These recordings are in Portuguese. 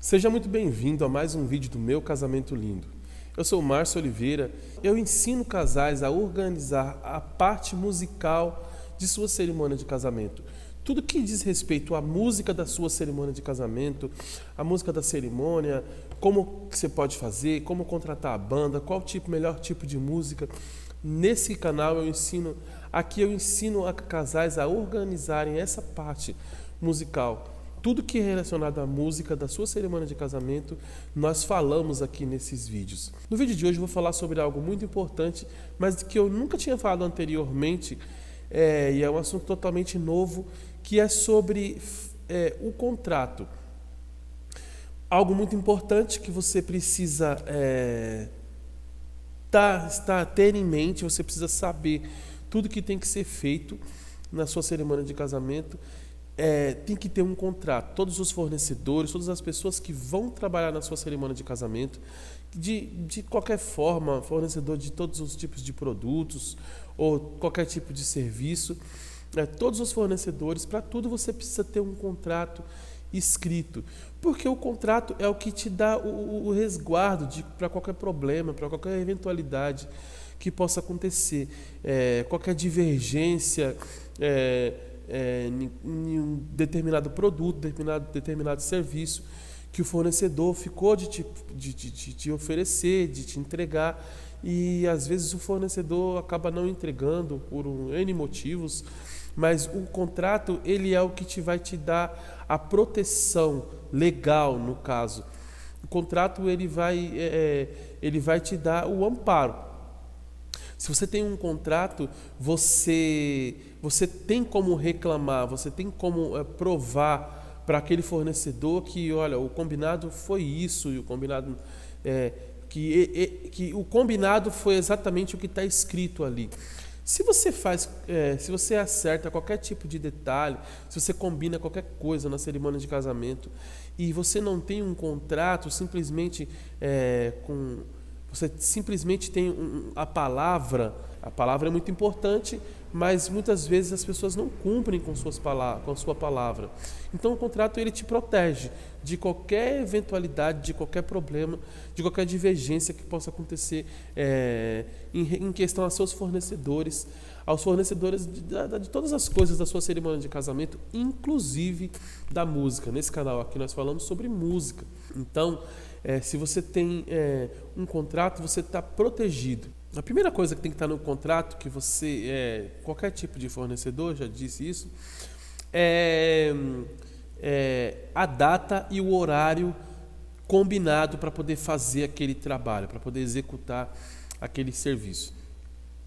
Seja muito bem-vindo a mais um vídeo do Meu Casamento Lindo. Eu sou o Márcio Oliveira. Eu ensino casais a organizar a parte musical de sua cerimônia de casamento. Tudo que diz respeito à música da sua cerimônia de casamento, a música da cerimônia, como que você pode fazer, como contratar a banda, qual melhor tipo de música. Nesse canal eu ensino a casais a organizarem essa parte musical. Tudo que é relacionado à música da sua cerimônia de casamento, nós falamos aqui nesses vídeos. No vídeo de hoje eu vou falar sobre algo muito importante, mas que eu nunca tinha falado anteriormente, e é um assunto totalmente novo, que é sobre o contrato. Algo muito importante que você precisa ter em mente, você precisa saber tudo que tem que ser feito na sua cerimônia de casamento. Tem que ter um contrato. Todos os fornecedores, todas as pessoas que vão trabalhar na sua cerimônia de casamento, de qualquer forma, fornecedor de todos os tipos de produtos ou qualquer tipo de serviço, todos os fornecedores, para tudo você precisa ter um contrato escrito, porque o contrato é o que te dá o resguardo para qualquer problema, para qualquer eventualidade que possa acontecer, qualquer divergência em um determinado produto, determinado serviço que o fornecedor ficou de te oferecer, de te entregar, e às vezes o fornecedor acaba não entregando por N motivos, mas o contrato ele é o que vai te dar a proteção legal, no caso. O contrato ele vai te dar o amparo. Se você tem um contrato, você tem como reclamar, você tem como provar para aquele fornecedor que, olha, o combinado foi isso, e o combinado que o combinado foi exatamente o que está escrito ali. Se você acerta qualquer tipo de detalhe, se você combina qualquer coisa na cerimônia de casamento e você não tem um contrato, você simplesmente tem a palavra é muito importante, mas muitas vezes as pessoas não cumprem com a sua palavra. Então o contrato ele te protege de qualquer eventualidade, de qualquer problema, de qualquer divergência que possa acontecer em questão aos seus fornecedores, de todas as coisas da sua cerimônia de casamento, inclusive da música. Nesse canal aqui nós falamos sobre música. Então, se você tem um contrato, você está protegido. A primeira coisa que tem que estar no contrato, que qualquer tipo de fornecedor, já disse isso, é a data e o horário combinado para poder fazer aquele trabalho, para poder executar aquele serviço.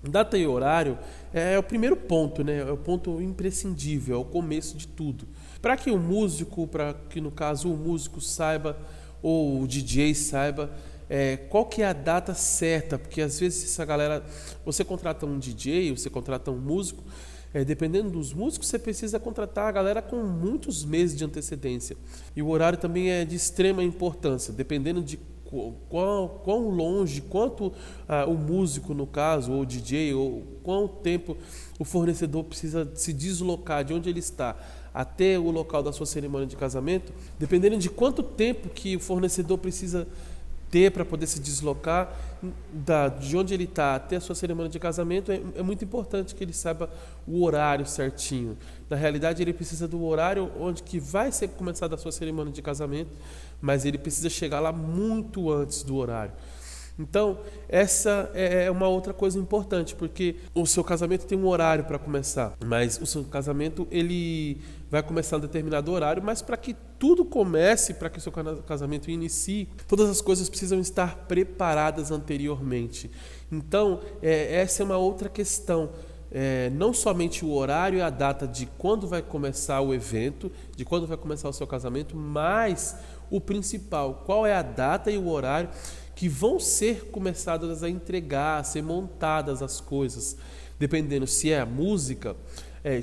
Data e horário é o primeiro ponto, né? É o ponto imprescindível, é o começo de tudo. Para que no caso o músico saiba, ou o DJ saiba qual que é a data certa, porque às vezes você contrata um DJ, você contrata um músico, dependendo dos músicos, você precisa contratar a galera com muitos meses de antecedência. E o horário também é de extrema importância, dependendo de quão longe, quanto o músico, no caso, ou o DJ, ou quão tempo o fornecedor precisa se deslocar de onde ele está até o local da sua cerimônia de casamento. Dependendo de quanto tempo que o fornecedor precisa ter para poder se deslocar de onde ele está até a sua cerimônia de casamento, é muito importante que ele saiba o horário certinho. Na realidade, ele precisa do horário onde que vai ser começada a sua cerimônia de casamento, mas ele precisa chegar lá muito antes do horário. Então, essa é uma outra coisa importante, porque o seu casamento tem um horário para começar, mas o seu casamento ele vai começar em determinado horário, mas para que tudo comece, para que o seu casamento inicie, todas as coisas precisam estar preparadas anteriormente. Então, essa é uma outra questão. Não somente o horário e a data de quando vai começar o evento, de quando vai começar o seu casamento, mas o principal, qual é a data e o horário que vão ser começadas a entregar, a ser montadas as coisas, dependendo se é a música,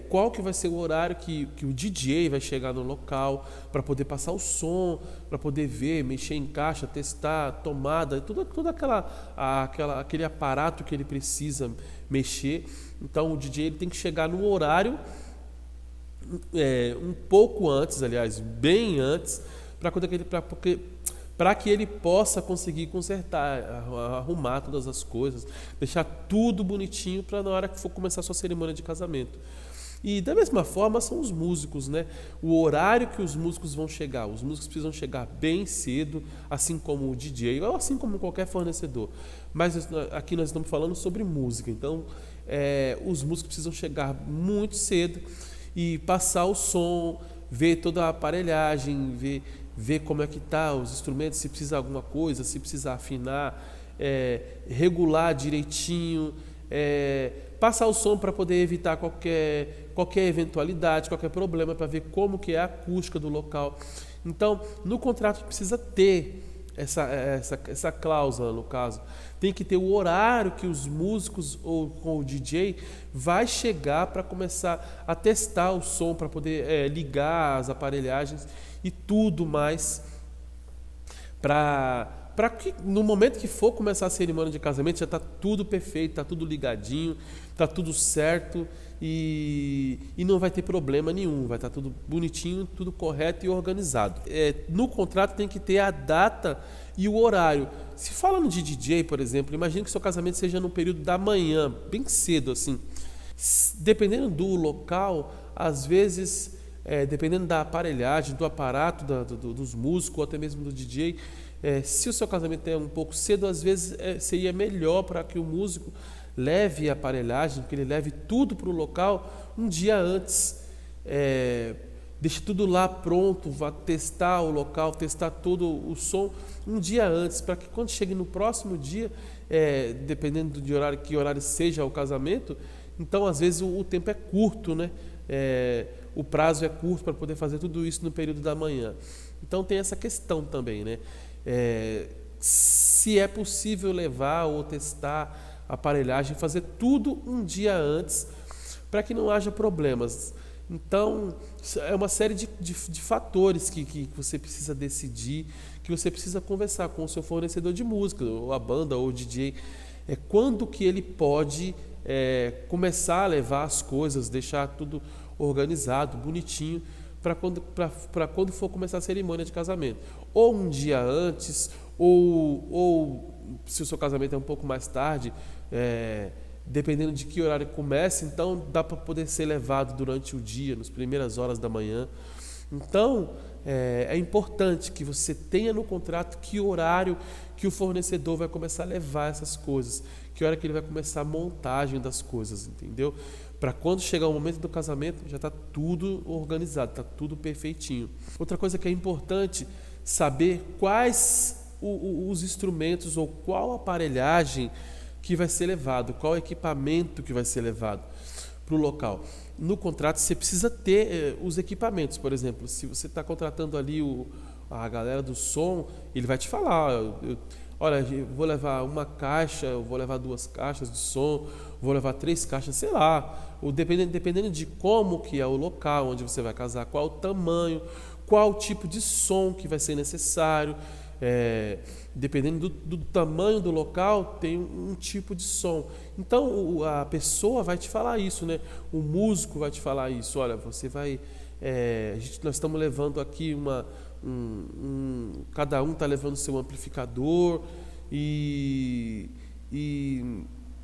qual que vai ser o horário que o DJ vai chegar no local para poder passar o som, para poder ver, mexer em caixa, testar, tomada, tudo aquele aparato que ele precisa mexer. Então o DJ ele tem que chegar no horário um pouco antes, aliás, bem antes, para que ele possa conseguir consertar, arrumar todas as coisas, deixar tudo bonitinho para na hora que for começar a sua cerimônia de casamento. E da mesma forma são os músicos, né? O horário que os músicos vão chegar. Os músicos precisam chegar bem cedo, assim como o DJ, ou assim como qualquer fornecedor. Mas aqui nós estamos falando sobre música, então os músicos precisam chegar muito cedo e passar o som, ver toda a aparelhagem, ver como é que está os instrumentos, se precisa alguma coisa, se precisa afinar, regular direitinho, passar o som para poder evitar qualquer eventualidade, qualquer problema, para ver como que é a acústica do local. Então, no contrato precisa ter essa cláusula, no caso. Tem que ter o horário que os músicos ou com o DJ vai chegar para começar a testar o som, para poder ligar as aparelhagens e tudo mais, para que no momento que for começar a cerimônia de casamento já está tudo perfeito, está tudo ligadinho, está tudo certo e não vai ter problema nenhum, vai estar tudo bonitinho, tudo correto e organizado. No contrato tem que ter a data e o horário. Se falando de DJ, por exemplo, imagine que seu casamento seja no período da manhã, bem cedo assim. Dependendo do local, às vezes, dependendo da aparelhagem, do aparato, dos músicos ou até mesmo do DJ, se o seu casamento é um pouco cedo, às vezes seria melhor para que o músico leve a aparelhagem, que ele leve tudo para o local um dia antes, deixe tudo lá pronto, vá testar o local, testar todo o som um dia antes, para que quando chegue no próximo dia, dependendo de horário, que horário seja o casamento, então às vezes o tempo é curto, né? O prazo é curto para poder fazer tudo isso no período da manhã. Então tem essa questão também, né? Se é possível levar ou testar a aparelhagem, fazer tudo um dia antes, para que não haja problemas. Então, é uma série de fatores que você precisa decidir, que você precisa conversar com o seu fornecedor de música, ou a banda, ou o DJ, quando que ele pode começar a levar as coisas, deixar tudo organizado, bonitinho, para quando for começar a cerimônia de casamento. Ou um dia antes, ou se o seu casamento é um pouco mais tarde, dependendo de que horário começa, então dá para poder ser levado durante o dia, nas primeiras horas da manhã. Então, é importante que você tenha no contrato que horário que o fornecedor vai começar a levar essas coisas, que hora que ele vai começar a montagem das coisas, entendeu? Para quando chegar o momento do casamento, já está tudo organizado, está tudo perfeitinho. Outra coisa que é importante, saber quais os instrumentos ou qual aparelhagem que vai ser levado, qual equipamento que vai ser levado para o local. No contrato você precisa ter os equipamentos, por exemplo, se você está contratando ali a galera do som, ele vai te falar, olha, eu vou levar uma caixa, eu vou levar 2 caixas de som, vou levar 3 caixas, sei lá, dependendo de como que é o local onde você vai casar, qual o tamanho, qual o tipo de som que vai ser necessário. Dependendo do tamanho do local, tem um tipo de som. Então a pessoa vai te falar isso, né? O músico vai te falar isso. Olha, você vai. Nós estamos levando aqui cada um está levando seu amplificador e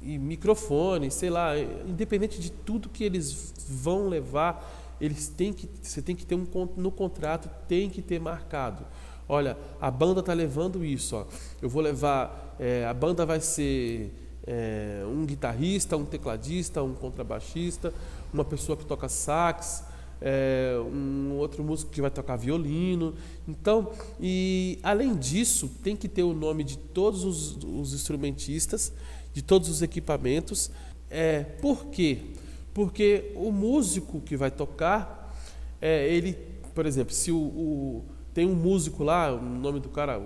microfone, sei lá. Independente de tudo que eles vão levar, você tem que ter no contrato, tem que ter marcado. Olha, a banda está levando isso, ó. Eu vou levar, a banda vai ser um guitarrista, um tecladista, um contrabaixista, uma pessoa que toca sax, um outro músico que vai tocar violino. Então, e além disso, tem que ter o nome de todos os instrumentistas, de todos os equipamentos. Por quê? Porque o músico que vai tocar, ele, por exemplo, se tem um músico lá, o nome do cara,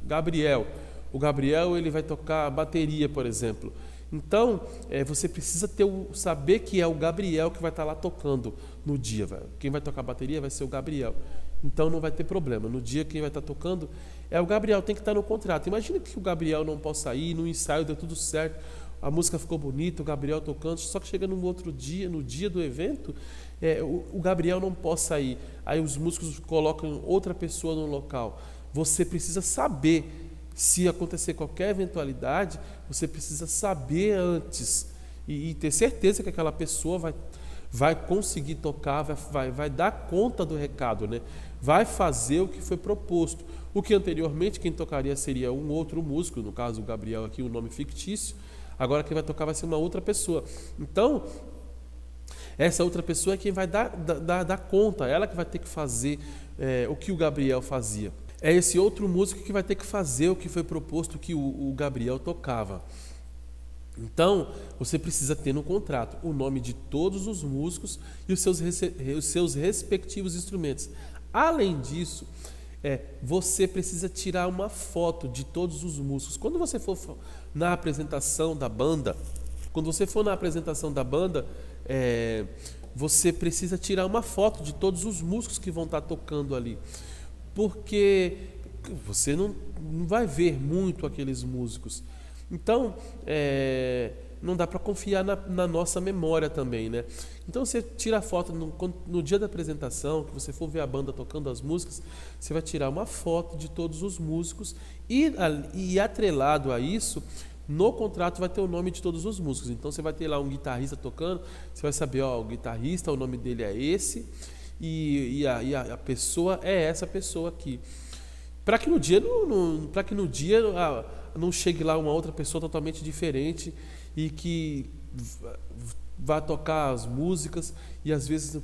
Gabriel. O Gabriel, ele vai tocar bateria, por exemplo. Então, você precisa saber que é o Gabriel que vai estar lá tocando no dia. Quem vai tocar bateria vai ser o Gabriel. Então, não vai ter problema. No dia, quem vai estar tocando é o Gabriel, tem que estar no contrato. Imagina que o Gabriel não possa ir, no ensaio deu tudo certo. a música ficou bonita, o Gabriel tocando, só que chega no outro dia, no dia do evento, o Gabriel não pode sair. Aí os músicos colocam outra pessoa no local. Você precisa saber, se acontecer qualquer eventualidade, você precisa saber antes e ter certeza que aquela pessoa vai conseguir tocar, vai dar conta do recado, né? Vai fazer o que foi proposto. O que anteriormente quem tocaria seria um outro músico, no caso o Gabriel aqui, um nome fictício. Agora quem vai tocar vai ser uma outra pessoa. Então, essa outra pessoa é quem vai dar conta, ela que vai ter que fazer o que o Gabriel fazia. É esse outro músico que vai ter que fazer o que foi proposto, que o Gabriel tocava. Então, você precisa ter no contrato o nome de todos os músicos e os seus respectivos instrumentos. Além disso, você precisa tirar uma foto de todos os músicos. Quando você for na apresentação da banda, você precisa tirar uma foto de todos os músicos que vão estar tocando ali, porque você não vai ver muito aqueles músicos. Então, não dá para confiar na nossa memória também, né? Então, você tira a foto no dia da apresentação, que você for ver a banda tocando as músicas, você vai tirar uma foto de todos os músicos e atrelado a isso, no contrato vai ter o nome de todos os músicos. Então, você vai ter lá um guitarrista tocando, você vai saber, o guitarrista, o nome dele é esse, e a pessoa é essa pessoa aqui. Para que no dia não chegue lá uma outra pessoa totalmente diferente e que vá tocar as músicas e às vezes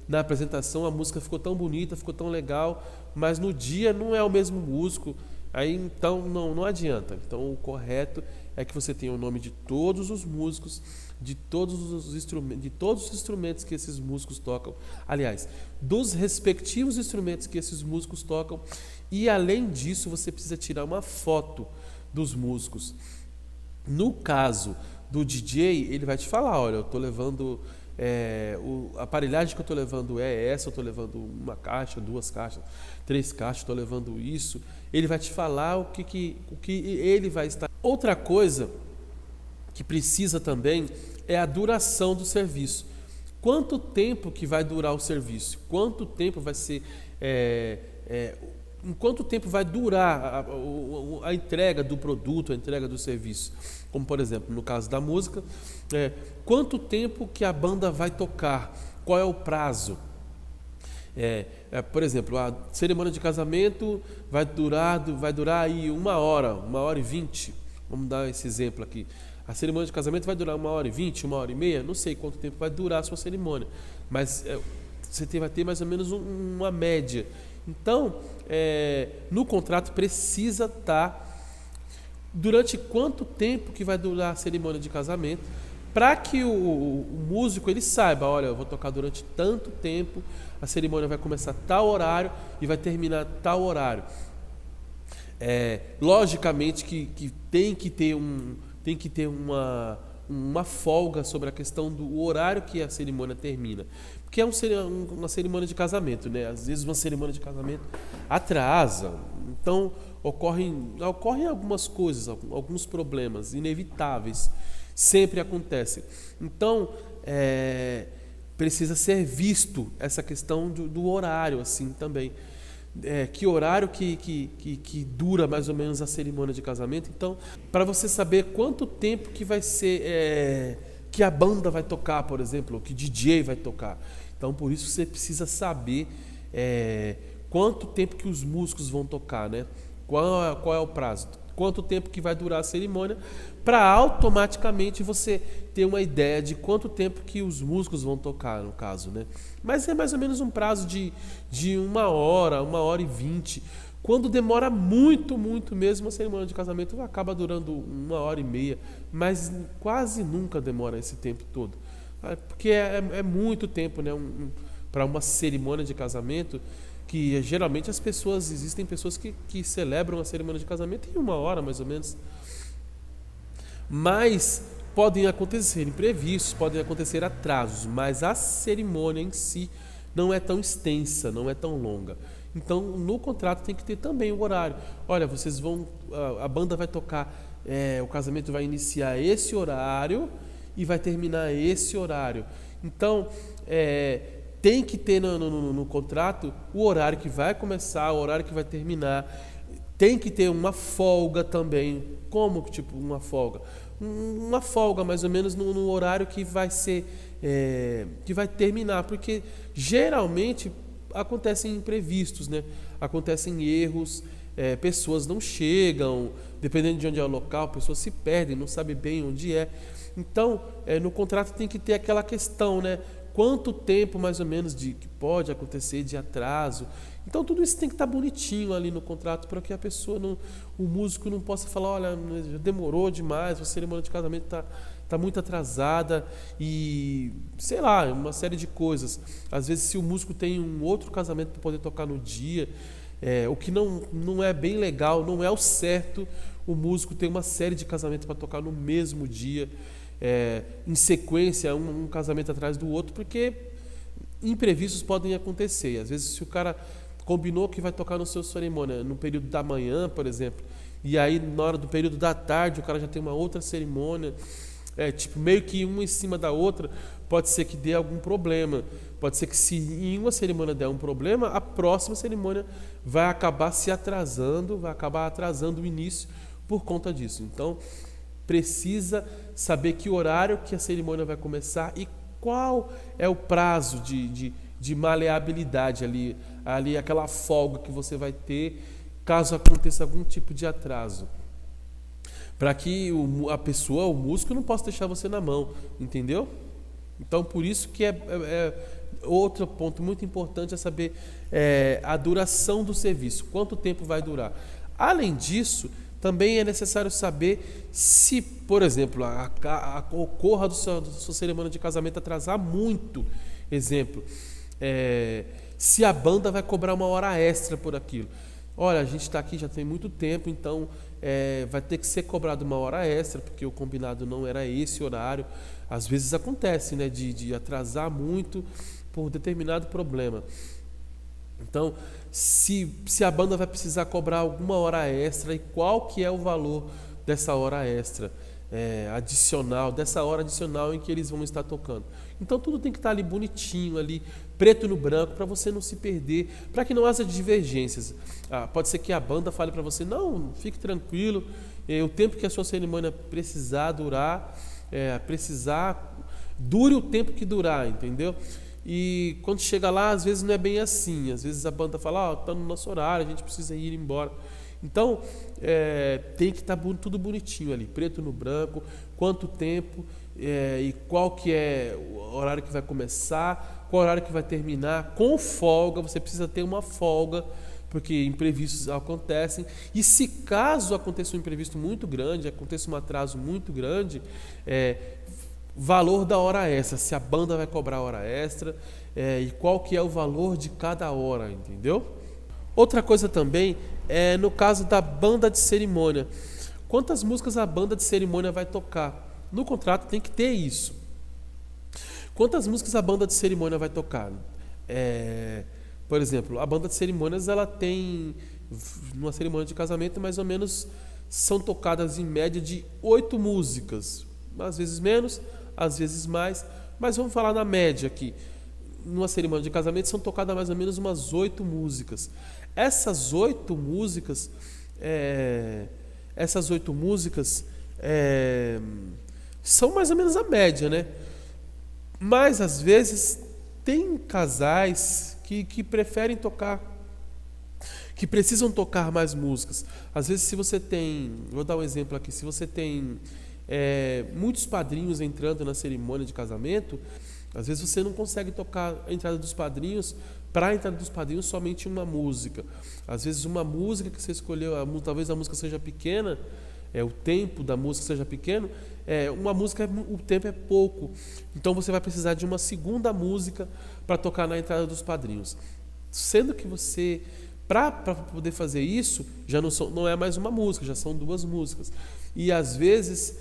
na apresentação a música ficou tão bonita, ficou tão legal, mas no dia não é o mesmo músico, aí então não adianta. Então o correto é que você tenha o nome de todos os músicos, de todos os instrumentos que esses músicos tocam, aliás, dos respectivos instrumentos que esses músicos tocam, e além disso você precisa tirar uma foto dos músicos. No caso do DJ, ele vai te falar, olha, eu estou levando a aparelhagem que eu estou levando é essa, eu estou levando uma caixa, 2 caixas, 3 caixas, estou levando isso. Ele vai te falar o que ele vai estar. Outra coisa que precisa também é a duração do serviço. Quanto tempo que vai durar o serviço? Quanto tempo vai ser... em quanto tempo vai durar a entrega do produto, a entrega do serviço? Como, por exemplo, no caso da música, quanto tempo que a banda vai tocar? Qual é o prazo? Por exemplo, a cerimônia de casamento vai durar aí 1 hora e 20. Vamos dar esse exemplo aqui. A cerimônia de casamento vai durar 1h20, 1h30, não sei quanto tempo vai durar a sua cerimônia, mas você vai ter mais ou menos uma média. Então, no contrato precisa estar durante quanto tempo que vai durar a cerimônia de casamento, para que o músico ele saiba, olha, eu vou tocar durante tanto tempo, a cerimônia vai começar tal horário e vai terminar tal horário. Logicamente que tem que ter uma folga sobre a questão do horário que a cerimônia termina, porque é uma cerimônia de casamento, né? Às vezes uma cerimônia de casamento atrasa, então ocorrem algumas coisas, alguns problemas inevitáveis, sempre acontecem. Então precisa ser visto essa questão do horário assim também. Que horário que dura mais ou menos a cerimônia de casamento. Então, para você saber quanto tempo que vai ser que a banda vai tocar, por exemplo, ou que DJ vai tocar. Então, por isso você precisa saber quanto tempo que os músicos vão tocar, né? Qual é o prazo? Quanto tempo que vai durar a cerimônia, para automaticamente você ter uma ideia de quanto tempo que os músicos vão tocar, no caso, né? Mas é mais ou menos um prazo de 1 hora, 1h20. Quando demora muito, muito mesmo, a cerimônia de casamento acaba durando 1h30, mas quase nunca demora esse tempo todo. Porque é muito tempo, né? Para uma cerimônia de casamento, que geralmente existem pessoas que celebram a cerimônia de casamento em 1 hora, mais ou menos. Mas podem acontecer imprevistos, podem acontecer atrasos, mas a cerimônia em si não é tão extensa, não é tão longa. Então, no contrato tem que ter também o horário. Olha, vocês vão, a banda vai tocar, o casamento vai iniciar esse horário e vai terminar esse horário. Então, tem que ter no contrato o horário que vai começar, o horário que vai terminar. Tem que ter uma folga também. Como tipo uma folga? Uma folga mais ou menos no horário que vai ser, que vai terminar, porque geralmente acontecem imprevistos, né? Acontecem erros, pessoas não chegam, dependendo de onde é o local, pessoas se perdem, não sabem bem onde é. Então, no contrato tem que ter aquela questão, né? Quanto tempo mais ou menos que pode acontecer de atraso. Então tudo isso tem que estar bonitinho ali no contrato para que a pessoa, o músico não possa falar, olha, já demorou demais, a cerimônia de casamento está muito atrasada e, sei lá, uma série de coisas. Às vezes se o músico tem um outro casamento para poder tocar no dia, o que não é bem legal, não é o certo o músico ter uma série de casamentos para tocar no mesmo dia, em sequência, um casamento atrás do outro, porque imprevistos podem acontecer. Às vezes se o cara combinou que vai tocar no seu cerimônia no período da manhã, por exemplo, e aí na hora do período da tarde o cara já tem uma outra cerimônia, tipo meio que uma em cima da outra, pode ser que dê algum problema. Pode ser que se em uma cerimônia der um problema, a próxima cerimônia vai acabar se atrasando, vai acabar atrasando o início por conta disso. Então precisa saber que horário que a cerimônia vai começar e qual é o prazo de maleabilidade ali, aquela folga que você vai ter caso aconteça algum tipo de atraso. Para que a pessoa, o músico, não possa deixar você na mão, entendeu? Então, por isso que outro ponto muito importante é saber a duração do serviço, quanto tempo vai durar. Além disso, também é necessário saber se, por exemplo, ocorra da sua cerimônia de casamento atrasar muito, exemplo, se a banda vai cobrar uma hora extra por aquilo. Olha, a gente está aqui já tem muito tempo, então vai ter que ser cobrado uma hora extra, porque o combinado não era esse horário. Às vezes acontece, né, de atrasar muito por determinado problema. Então, se a banda vai precisar cobrar alguma hora extra e qual que é o valor dessa hora extra adicional, dessa hora adicional em que eles vão estar tocando. Então tudo tem que estar ali bonitinho, ali preto no branco, para você não se perder, para que não haja divergências. Pode ser que a banda fale para você, não, fique tranquilo, o tempo que a sua cerimônia precisar durar, dure o tempo que durar, entendeu? E quando chega lá, às vezes não é bem assim. Às vezes a banda fala, está no nosso horário, a gente precisa ir embora. Então, tem que estar tudo bonitinho ali, preto no branco, quanto tempo e qual que é o horário que vai começar, qual horário que vai terminar, com folga. Você precisa ter uma folga, porque imprevistos acontecem. E se caso aconteça um imprevisto muito grande, aconteça um atraso muito grande, valor da hora extra, se a banda vai cobrar hora extra e qual que é o valor de cada hora, entendeu? Outra coisa também é no caso da banda de cerimônia. Quantas músicas a banda de cerimônia vai tocar? No contrato tem que ter isso. Quantas músicas a banda de cerimônia vai tocar? Por exemplo, a banda de cerimônias ela tem, numa cerimônia de casamento, mais ou menos são tocadas em média de 8 músicas. Às vezes menos, às vezes mais, mas vamos falar na média aqui. Numa cerimônia de casamento são tocadas mais ou menos umas 8 músicas. Essas 8 músicas são mais ou menos a média, né? Mas às vezes tem casais que preferem tocar, que precisam tocar mais músicas. Às vezes se você tem, vou dar um exemplo aqui, se você tem muitos padrinhos entrando na cerimônia de casamento, às vezes você não consegue tocar a entrada dos padrinhos, para a entrada dos padrinhos somente uma música. Às vezes uma música que você escolheu, talvez a música seja pequena, o tempo da música seja pequeno, uma música o tempo é pouco. Então você vai precisar de uma segunda música para tocar na entrada dos padrinhos. Sendo que você, para poder fazer isso, já não é mais uma música, já são 2 músicas. E às vezes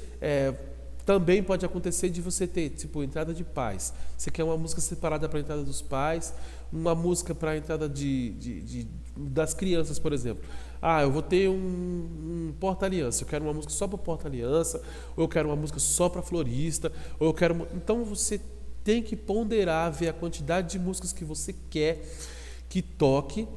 também pode acontecer de você ter, tipo, entrada de pais. Você quer uma música separada para a entrada dos pais, uma música para a entrada das crianças, por exemplo. Eu vou ter um porta-aliança, eu quero uma música só para porta-aliança, ou eu quero uma música só para florista, ou eu quero... Então você tem que ponderar, ver a quantidade de músicas que você quer que toque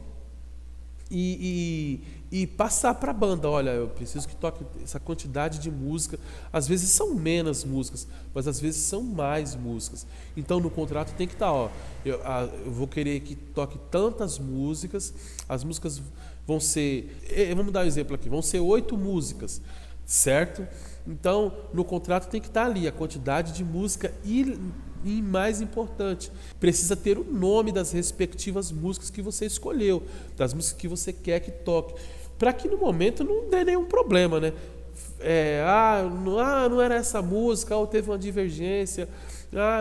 e passar para a banda. Olha, eu preciso que toque essa quantidade de música. Às vezes são menos músicas, mas às vezes são mais músicas. Então no contrato tem que estar, eu vou querer que toque tantas músicas. As músicas vão ser, vamos dar um exemplo aqui, vão ser 8 músicas, certo? Então no contrato tem que estar ali a quantidade de música e mais importante, precisa ter o nome das respectivas músicas que você escolheu, das músicas que você quer que toque, para que no momento não dê nenhum problema, né? Não era essa música, ou teve uma divergência,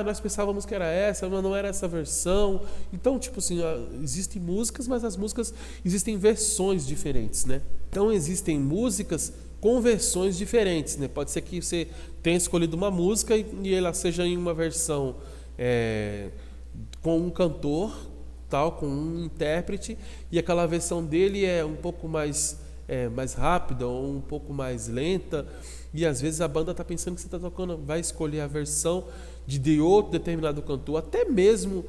nós pensávamos que era essa, mas não era essa versão. Então, tipo assim, existem músicas, mas as músicas existem versões diferentes, né? Então existem músicas com versões diferentes, né? Pode ser que você tenha escolhido uma música e ela seja em uma versão com um cantor, tal, com um intérprete, e aquela versão dele é um pouco mais rápida ou um pouco mais lenta, e às vezes a banda está pensando que você está tocando, vai escolher a versão de outro determinado cantor. Até mesmo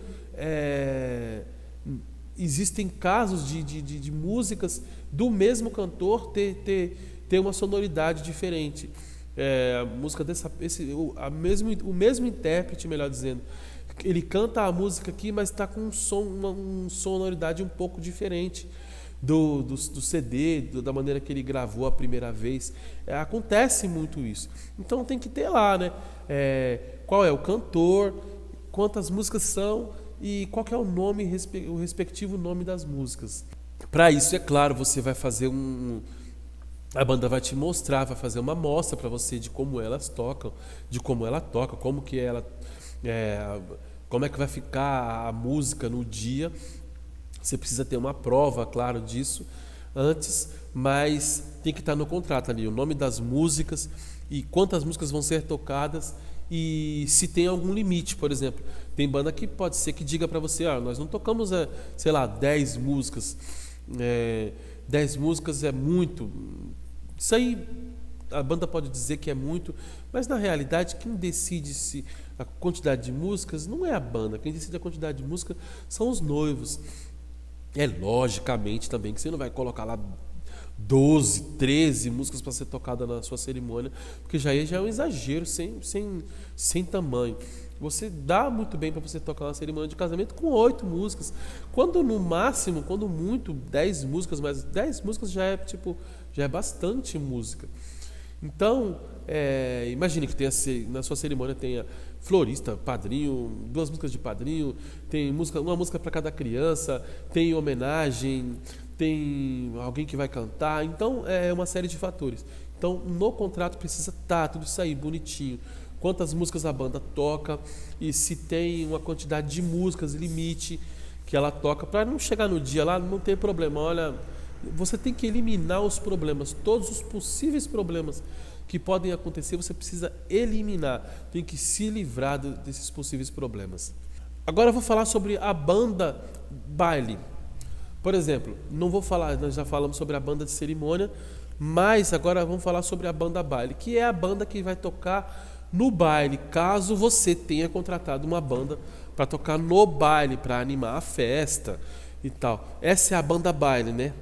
existem casos de músicas do mesmo cantor ter uma sonoridade diferente. A música o mesmo intérprete, melhor dizendo, ele canta a música aqui, mas está com uma sonoridade um pouco diferente do CD, da maneira que ele gravou a primeira vez. Acontece muito isso. Então tem que ter lá, né? Qual é o cantor, quantas músicas são e qual que é o respectivo nome das músicas. Para isso, é claro, você vai fazer a banda vai te mostrar, vai fazer uma amostra para você de como elas tocam, de como ela toca, como é que vai ficar a música no dia. Você precisa ter uma prova, claro, disso antes, mas tem que estar no contrato ali, o nome das músicas e quantas músicas vão ser tocadas e se tem algum limite. Por exemplo, tem banda que pode ser que diga para você, nós não tocamos, 10 músicas, 10 músicas é muito. Isso aí a banda pode dizer que é muito, mas na realidade quem decide a quantidade de músicas não é a banda, quem decide a quantidade de música são os noivos. Logicamente também que você não vai colocar lá 12, 13 músicas para ser tocada na sua cerimônia, porque já é um exagero sem tamanho. Você dá muito bem para você tocar uma cerimônia de casamento com 8 músicas. Quando no máximo, quando muito, 10 músicas, mas 10 músicas já é bastante música. Então, imagine que na sua cerimônia tenha florista, padrinho, 2 músicas de padrinho, tem uma música para cada criança, tem homenagem, tem alguém que vai cantar. Então, é uma série de fatores. Então, no contrato precisa estar tudo isso aí bonitinho. Quantas músicas a banda toca e se tem uma quantidade de músicas, limite que ela toca, para não chegar no dia lá, não ter problema. Olha, você tem que eliminar os problemas, todos os possíveis problemas que podem acontecer, você precisa eliminar, tem que se livrar desses possíveis problemas. Agora eu vou falar sobre a banda baile. Por exemplo, não vou falar, nós já falamos sobre a banda de cerimônia, mas agora vamos falar sobre a banda baile, que é a banda que vai tocar no baile, caso você tenha contratado uma banda para tocar no baile, para animar a festa e tal. Essa é a banda baile, né?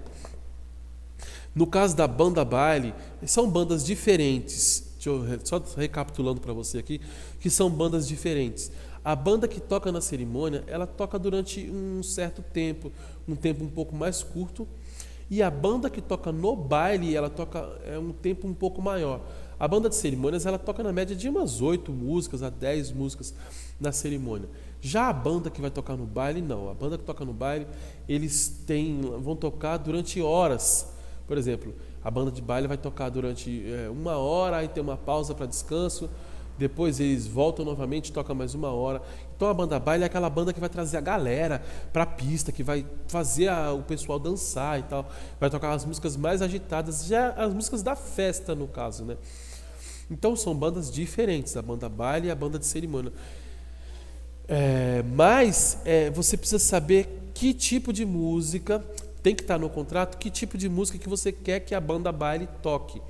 No caso da banda baile, são bandas diferentes. Só recapitulando para você aqui, que são bandas diferentes. A banda que toca na cerimônia, ela toca durante um certo tempo, um tempo um pouco mais curto. E a banda que toca no baile, ela toca um tempo um pouco maior. A banda de cerimônias, ela toca na média de umas 8 músicas a 10 músicas na cerimônia. Já a banda que vai tocar no baile, não. A banda que toca no baile, vão tocar durante horas. Por exemplo, a banda de baile vai tocar durante 1 hora, aí tem uma pausa para descanso, depois eles voltam novamente, tocam mais 1 hora. Então a banda baile é aquela banda que vai trazer a galera para a pista, que vai fazer o pessoal dançar e tal, vai tocar as músicas mais agitadas, já as músicas da festa no caso, né? Então são bandas diferentes, a banda baile e a banda de cerimônia. Mas você precisa saber que tipo de música, tem que estar no contrato, que tipo de música que você quer que a banda baile toque.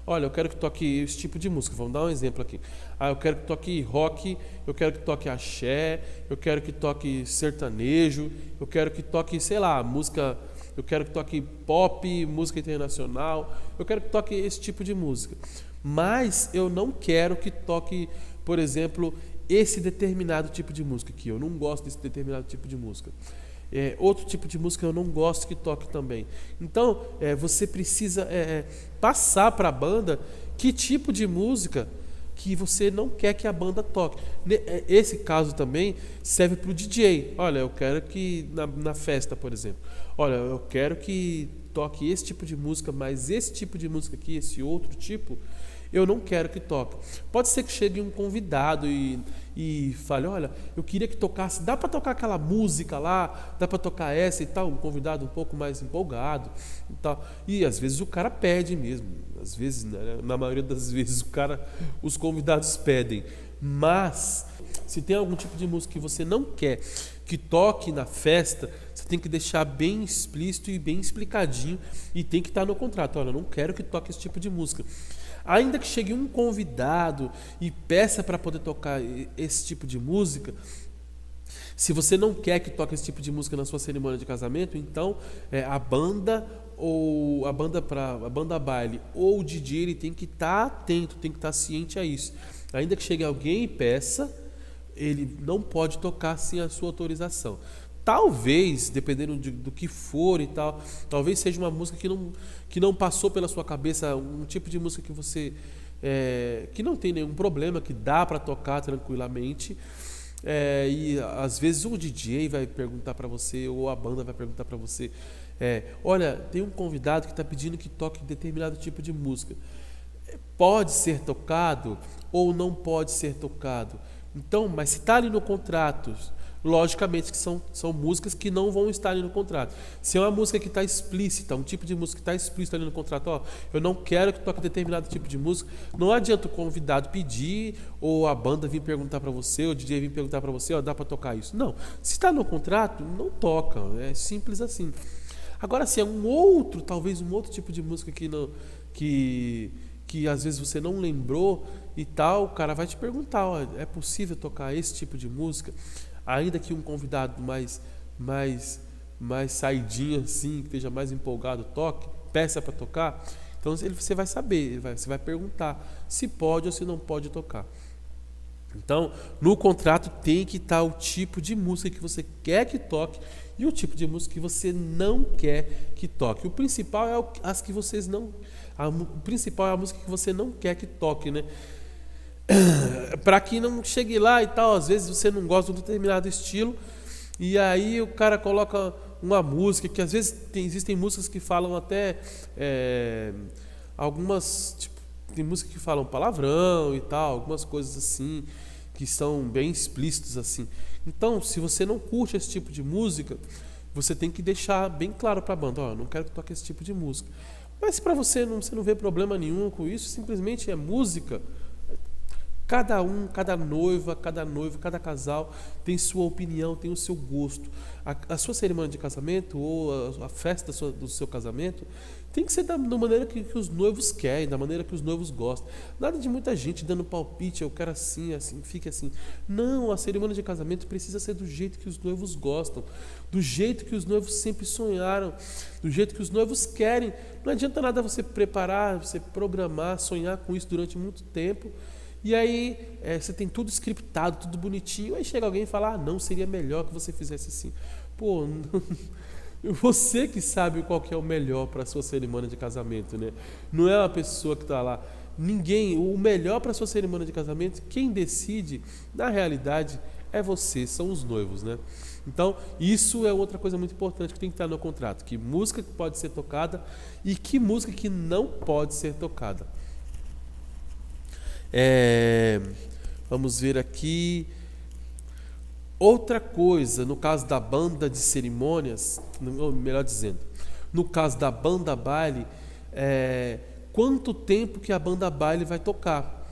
Olha, eu quero que toque esse tipo de música, vamos dar um exemplo aqui. Eu quero que toque rock, eu quero que toque axé, eu quero que toque sertanejo, eu quero que toque, sei lá, música, eu quero que toque pop, música internacional, eu quero que toque esse tipo de música. Mas eu não quero que toque, por exemplo, esse determinado tipo de música aqui. Eu não gosto desse determinado tipo de música. Outro tipo de música eu não gosto que toque também. Então, você precisa passar para a banda que tipo de música que você não quer que a banda toque. Esse caso também serve para o DJ. Olha, eu quero que na festa, por exemplo, olha, eu quero que toque esse tipo de música, mas esse tipo de música aqui, esse outro tipo, eu não quero que toque. Pode ser que chegue um convidado e fale, olha, eu queria que tocasse, dá para tocar aquela música lá, dá para tocar essa e tal, um convidado um pouco mais empolgado e tal. E às vezes o cara pede mesmo, às vezes, né, na maioria das vezes os convidados pedem. Mas se tem algum tipo de música que você não quer que toque na festa, você tem que deixar bem explícito e bem explicadinho e tem que estar no contrato. Olha, eu não quero que toque esse tipo de música. Ainda que chegue um convidado e peça para poder tocar esse tipo de música, se você não quer que toque esse tipo de música na sua cerimônia de casamento, então a banda ou a banda baile ou o DJ, ele tem que estar atento, tem que estar ciente a isso. Ainda que chegue alguém e peça, ele não pode tocar sem a sua autorização. Talvez, dependendo do que for e tal, talvez seja uma música que não passou pela sua cabeça, um tipo de música que você que não tem nenhum problema, que dá para tocar tranquilamente. E às vezes o DJ vai perguntar para você ou a banda vai perguntar para você, olha, tem um convidado que está pedindo que toque determinado tipo de música. Pode ser tocado ou não pode ser tocado? Então, mas se está ali no contrato, logicamente que são músicas que não vão estar ali no contrato. Se é uma música que está explícita, um tipo de música que está explícita ali no contrato, eu não quero que toque determinado tipo de música, não adianta o convidado pedir, ou a banda vir perguntar para você, ou o DJ vir perguntar para você, dá para tocar isso. Não, se está no contrato, não toca, é simples assim. Agora, se é talvez um outro tipo de música que às vezes você não lembrou e tal, o cara vai te perguntar, é possível tocar esse tipo de música? Ainda que um convidado mais saidinho assim, que esteja mais empolgado, toque, peça para tocar, então você vai saber, você vai perguntar se pode ou se não pode tocar. Então, no contrato tem que estar o tipo de música que você quer que toque e o tipo de música que você não quer que toque. O principal é as que vocês não... O principal é a música que você não quer que toque, né? Para que não chegue lá e tal, às vezes você não gosta de um determinado estilo e aí o cara coloca uma música que às vezes existem músicas que falam até algumas, tipo, tem música que falam palavrão e tal, algumas coisas assim que são bem explícitas assim. Então, se você não curte esse tipo de música, você tem que deixar bem claro para a banda, eu não quero que toque esse tipo de música. Mas para você não vê problema nenhum com isso, simplesmente é música. Cada noiva, cada noivo, cada casal tem sua opinião, tem o seu gosto. A sua cerimônia de casamento ou a festa do seu casamento tem que ser da maneira que os noivos querem, da maneira que os noivos gostam. Nada de muita gente dando palpite, eu quero assim, fique assim. Não, a cerimônia de casamento precisa ser do jeito que os noivos gostam, do jeito que os noivos sempre sonharam, do jeito que os noivos querem. Não adianta nada você preparar, você programar, sonhar com isso durante muito tempo. E aí você tem tudo scriptado, tudo bonitinho, aí chega alguém e fala, não, seria melhor que você fizesse assim. Pô, você que sabe qual que é o melhor para a sua cerimônia de casamento, né? Não é uma pessoa que está lá. Ninguém, o melhor para a sua cerimônia de casamento, quem decide, na realidade, é você, são os noivos, né? Então, isso é outra coisa muito importante que tem que estar no contrato, que música que pode ser tocada e que música que não pode ser tocada. Vamos ver aqui. Outra coisa, no caso da banda de cerimônias, melhor dizendo, no caso da banda baile, quanto tempo que a banda baile vai tocar?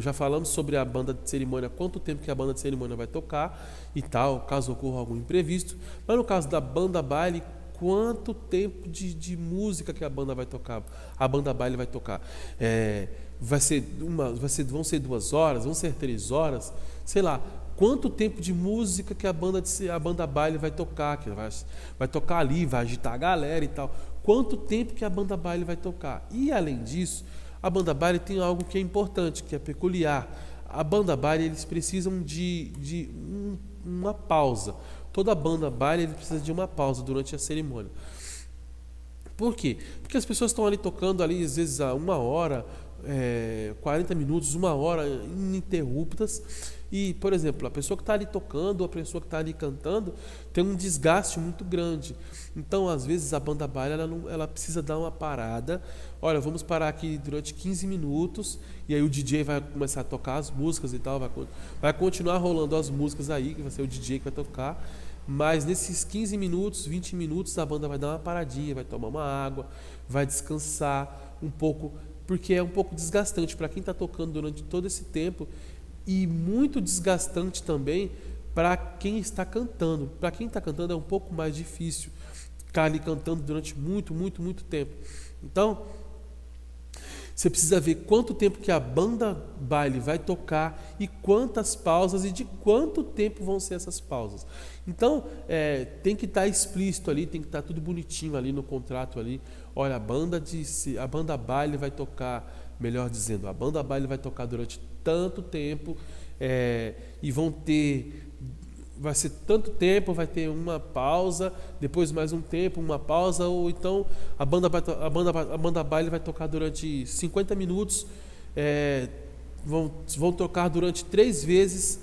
Já falamos sobre a banda de cerimônia, quanto tempo que a banda de cerimônia vai tocar e tal, caso ocorra algum imprevisto. Mas no caso da banda baile, quanto tempo de música que a banda vai tocar, a banda baile vai tocar. Vão ser 2 horas, vão ser 3 horas, sei lá. Quanto tempo de música que a banda baile vai tocar, que vai tocar ali, vai agitar a galera e tal. Quanto tempo que a banda baile vai tocar. E além disso, a banda baile tem algo que é importante, que é peculiar. A banda baile, eles precisam de uma pausa. Toda banda baile ele precisa de uma pausa durante a cerimônia. Por quê? Porque as pessoas estão ali tocando ali, às vezes a 1 hora, 40 minutos, 1 hora ininterruptas. E, por exemplo, a pessoa que está ali tocando, a pessoa que está ali cantando, tem um desgaste muito grande. Então, às vezes, a banda baile ela precisa dar uma parada. Olha, vamos parar aqui durante 15 minutos, e aí o DJ vai começar a tocar as músicas e tal, vai continuar rolando as músicas aí, que vai ser o DJ que vai tocar. Mas nesses 15 minutos, 20 minutos, a banda vai dar uma paradinha, vai tomar uma água, vai descansar um pouco, porque é um pouco desgastante para quem está tocando durante todo esse tempo. E muito desgastante também para quem está cantando. Para quem está cantando é um pouco mais difícil ficar ali cantando durante muito, muito, muito tempo. Então, você precisa ver quanto tempo que a banda baile vai tocar e quantas pausas e de quanto tempo vão ser essas pausas. Então, tem que estar explícito ali, tem que estar tudo bonitinho ali no contrato ali. Olha, a banda baile vai tocar, melhor dizendo, a banda baile vai tocar durante tanto tempo e vai ser tanto tempo, vai ter uma pausa, depois mais um tempo, uma pausa, ou então a banda baile vai tocar durante 50 minutos, vão tocar durante 3 vezes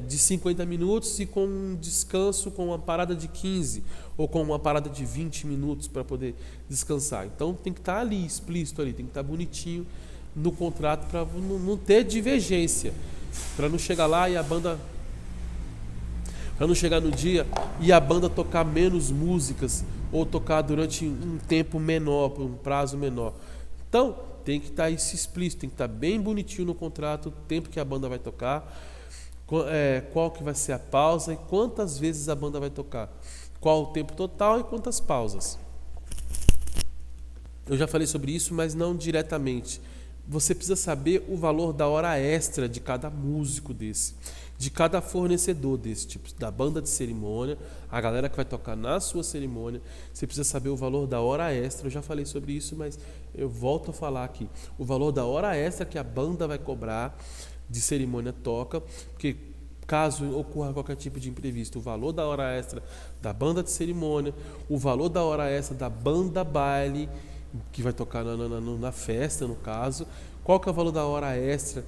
de 50 minutos e com um descanso, com uma parada de 15 ou com uma parada de 20 minutos para poder descansar. Então tem que estar ali explícito ali, tem que estar bonitinho no contrato para não ter divergência, para não chegar lá e para não chegar no dia e a banda tocar menos músicas ou tocar durante um tempo menor, por um prazo menor. Então tem que estar isso explícito, tem que estar bem bonitinho no contrato, o tempo que a banda vai tocar, qual que vai ser a pausa e quantas vezes a banda vai tocar, qual o tempo total e quantas pausas. Eu já falei sobre isso, mas não diretamente. Você precisa saber o valor da hora extra de cada músico desse, de cada fornecedor desse tipo, da banda de cerimônia, a galera que vai tocar na sua cerimônia. Você precisa saber o valor da hora extra. Eu já falei sobre isso, mas eu volto a falar aqui. O valor da hora extra que a banda vai cobrar de cerimônia toca, porque caso ocorra qualquer tipo de imprevisto, o valor da hora extra da banda de cerimônia, o valor da hora extra da banda baile, que vai tocar na festa, no caso. Qual que é o valor da hora extra?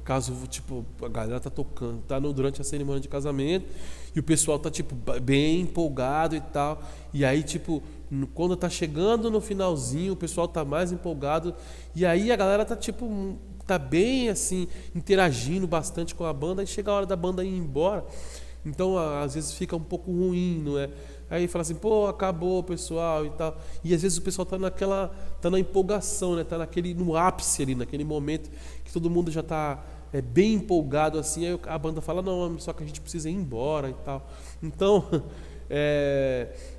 Caso tipo, a galera tá tocando, durante a cerimônia de casamento e o pessoal tá tipo bem empolgado e tal. E aí tipo, quando tá chegando no finalzinho, o pessoal tá mais empolgado e aí a galera tá tipo tá bem assim, interagindo bastante com a banda, e chega a hora da banda ir embora. Então, às vezes fica um pouco ruim, não é? Aí fala assim, pô, acabou, pessoal, e tal. E às vezes o pessoal tá na empolgação, né? Tá no ápice ali, naquele momento que todo mundo já tá bem empolgado assim. Aí a banda fala, não, só que a gente precisa ir embora e tal. Então,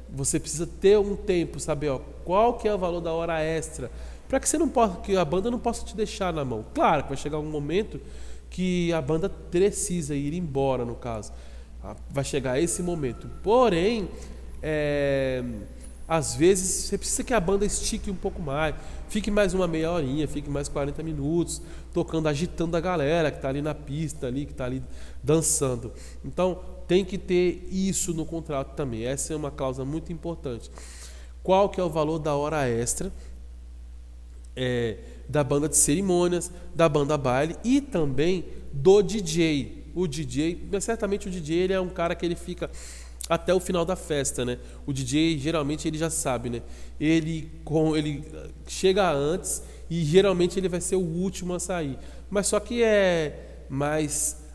você precisa ter um tempo, saber, qual que é o valor da hora extra, para que a banda não possa te deixar na mão. Claro que vai chegar um momento que a banda precisa ir embora, no caso. Vai chegar esse momento. Porém, às vezes você precisa que a banda estique um pouco mais, fique mais uma meia horinha, fique mais 40 minutos, tocando, agitando a galera que está ali na pista, ali, que está ali dançando. Então, tem que ter isso no contrato também. Essa é uma cláusula muito importante. Qual que é o valor da hora extra da banda de cerimônias, da banda baile e também do DJ. O DJ, certamente o DJ ele é um cara que ele fica até o final da festa, né? O DJ geralmente ele já sabe, né? Ele chega antes e geralmente ele vai ser o último a sair. Mas só que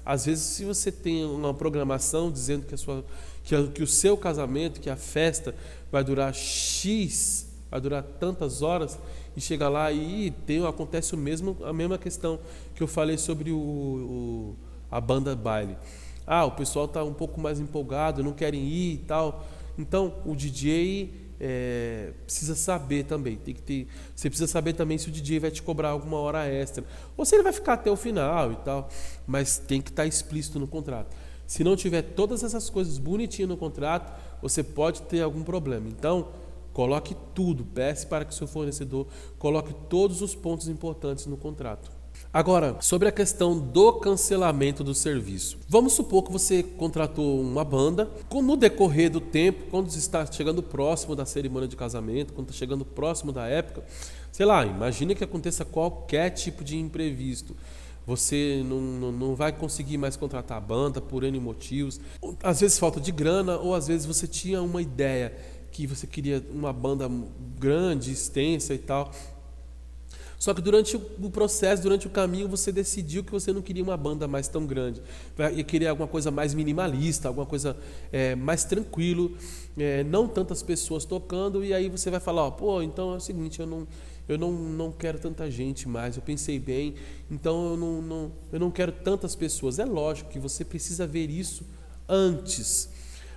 às vezes se você tem uma programação dizendo que o seu casamento, que a festa vai durar X vai durar tantas horas, e chega lá e acontece a mesma questão que eu falei sobre a banda baile. O pessoal está um pouco mais empolgado, não querem ir e tal. Então, o DJ precisa saber também. Você precisa saber também se o DJ vai te cobrar alguma hora extra, ou se ele vai ficar até o final e tal. Mas tem que estar explícito no contrato. Se não tiver todas essas coisas bonitinhas no contrato, você pode ter algum problema. Então, coloque tudo, peça para que o seu fornecedor coloque todos os pontos importantes no contrato. Agora, sobre a questão do cancelamento do serviço. Vamos supor que você contratou uma banda, no decorrer do tempo, quando está chegando próximo da cerimônia de casamento, quando está chegando próximo da época, sei lá, imagine que aconteça qualquer tipo de imprevisto. Você não vai conseguir mais contratar a banda por N motivos. Às vezes falta de grana, ou às vezes você tinha uma ideia que você queria uma banda grande, extensa e tal. Só que durante o processo, durante o caminho, você decidiu que você não queria uma banda mais tão grande. E queria alguma coisa mais minimalista, alguma coisa mais tranquilo, não tantas pessoas tocando. E aí você vai falar, então é o seguinte, eu não quero tanta gente mais, eu pensei bem, então eu não quero tantas pessoas. É lógico que você precisa ver isso antes.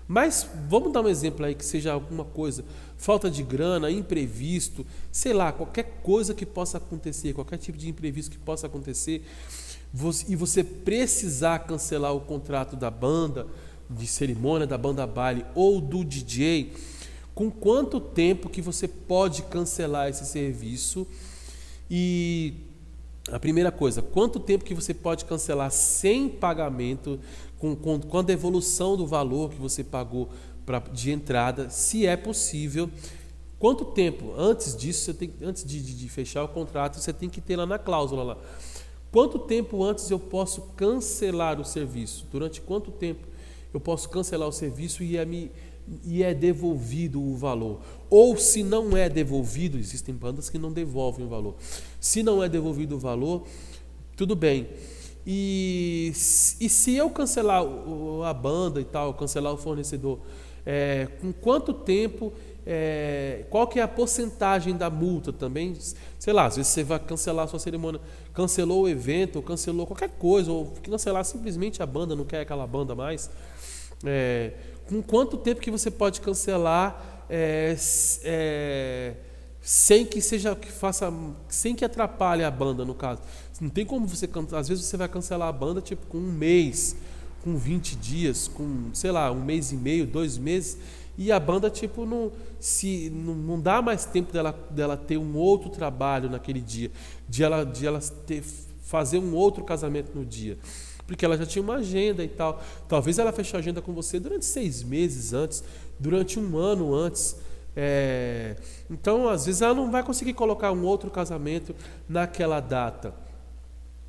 Mas vamos dar um exemplo aí que seja alguma coisa, falta de grana, imprevisto, sei lá, qualquer coisa que possa acontecer, qualquer tipo de imprevisto que possa acontecer, e você precisar cancelar o contrato da banda, de cerimônia, da banda baile ou do DJ, com quanto tempo que você pode cancelar esse serviço? E a primeira coisa, quanto tempo que você pode cancelar sem pagamento, com a devolução do valor que você pagou de entrada, se é possível. Quanto tempo? Antes disso, antes de fechar o contrato, você tem que ter lá na cláusula lá. Quanto tempo antes eu posso cancelar o serviço? Durante quanto tempo eu posso cancelar o serviço e é devolvido o valor? Ou se não é devolvido, existem bandas que não devolvem o valor. Se não é devolvido o valor, tudo bem. E se eu cancelar a banda e tal, cancelar o fornecedor, com quanto tempo, qual que é a porcentagem da multa também? Sei lá, às vezes você vai cancelar a sua cerimônia, cancelou o evento, ou cancelou qualquer coisa, ou cancelar simplesmente a banda, não quer aquela banda mais. Com quanto tempo que você pode cancelar sem que atrapalhe a banda, no caso? Não tem como você cancelar. Às vezes você vai cancelar a banda tipo com um mês, com 20 dias, com, sei lá, um mês e meio, 2 meses, e a banda tipo não dá mais tempo dela ter um outro trabalho naquele dia, de ela fazer um outro casamento no dia, porque ela já tinha uma agenda e tal. Talvez ela fechou a agenda com você durante 6 meses antes, durante 1 ano antes. Então, às vezes, ela não vai conseguir colocar um outro casamento naquela data.